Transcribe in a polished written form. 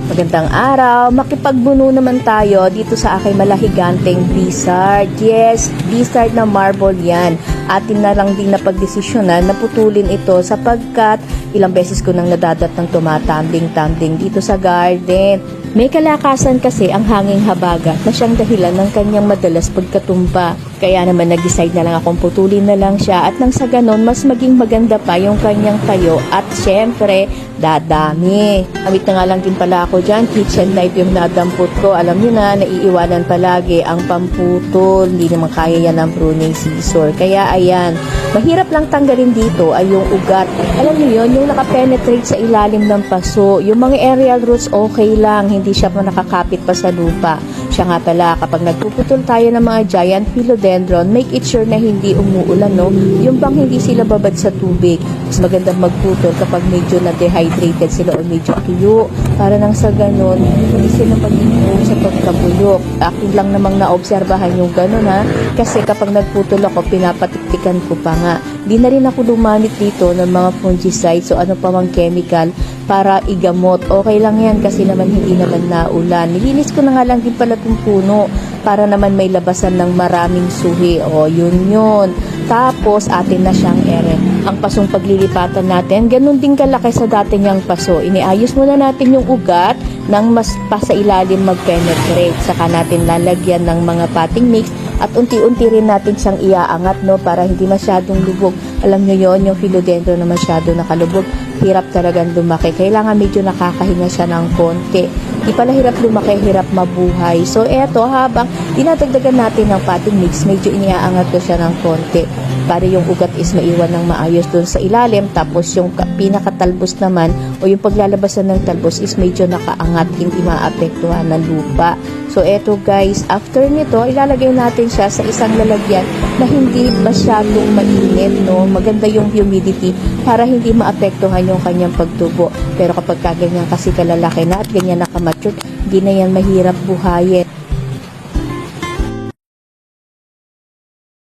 Magandang araw, makipagbuno naman tayo dito sa aking malahiganteng blizzard. Yes, blizzard na marble yan. Atin na lang din napagdesisyonan na putulin ito sapagkat ilang beses ko nang nadadat ng tumatambling-tambling dito sa garden. May kalakasan kasi ang hanging habagat na siyang dahilan ng kanyang madalas pagkatumba. Kaya naman nag-decide na lang akong putulin na lang siya at nang sa ganon mas maging maganda pa yung kanyang tayo at syempre dadami. Awit na nga lang din pala ako dyan, kitchen knife yung nadampot ko. Alam nyo na, naiiwanan palagi ang pamputol. Hindi naman kaya yan ng pruning scissor. Kaya ayan, mahirap lang tanggalin dito ay yung ugat. Alam nyo yun, yung nakapenetrate sa ilalim ng paso. Yung mga aerial roots okay lang, hindi siya pa nakakapit pa sa lupa. Siya nga pala, kapag nagpuputol tayo ng mga giant philodendron, make it sure na hindi umuulan, no? Yung bang hindi sila babad sa tubig. Mas magandang magputol kapag medyo na-dehydrated sila o medyo tuyo. Para nang sa ganon, hindi sila magiging sa pagkabulok. Akin lang namang naobserbahan yung ganon, ha? Kasi kapag nagputol ako, pinapatiktikan ko pa nga. Di na rin ako lumamit dito ng mga fungicides o ano pa mang chemical para igamot. Okay lang yan kasi naman hindi naman naulan. Nilinis ko na nga lang din pala itong puno para naman may labasan ng maraming suhi. O, yun. Tapos, atin na siyang ere. Ang pasong paglilipatan natin, ganun din kalaki sa dati niyang paso. Iniayos muna natin yung ugat nang mas pa sa ilalim mag-penetrate. Saka natin lalagyan ng mga potting mix at unti-unti rin natin siyang iaangat, no, para hindi masyadong lubog. Alam nyo yon, yung philodendron na masyado nakalubog, hirap talagang lumaki. Kailangan medyo nakakahinga siya ng konti. Di pala hirap lumaki, hirap mabuhay. So eto, habang dinadagdagan natin ng potting mix, medyo iniaangat ko siya ng konti para yung ugat is maiwan ng maayos doon sa ilalim. Tapos yung pinakatalbos naman o yung paglalabasan ng talbos is medyo nakaangat, hindi maapektuhan ng lupa. So eto guys, after nito ilalagay natin siya sa isang lalagyan na hindi masyadong mainit, no? Maganda yung humidity para hindi maapektuhan yung kanyang pagtubo. Pero kapag ganyan kasi kalalaki na at ganyan nakamature, hindi na yan mahirap buhayin.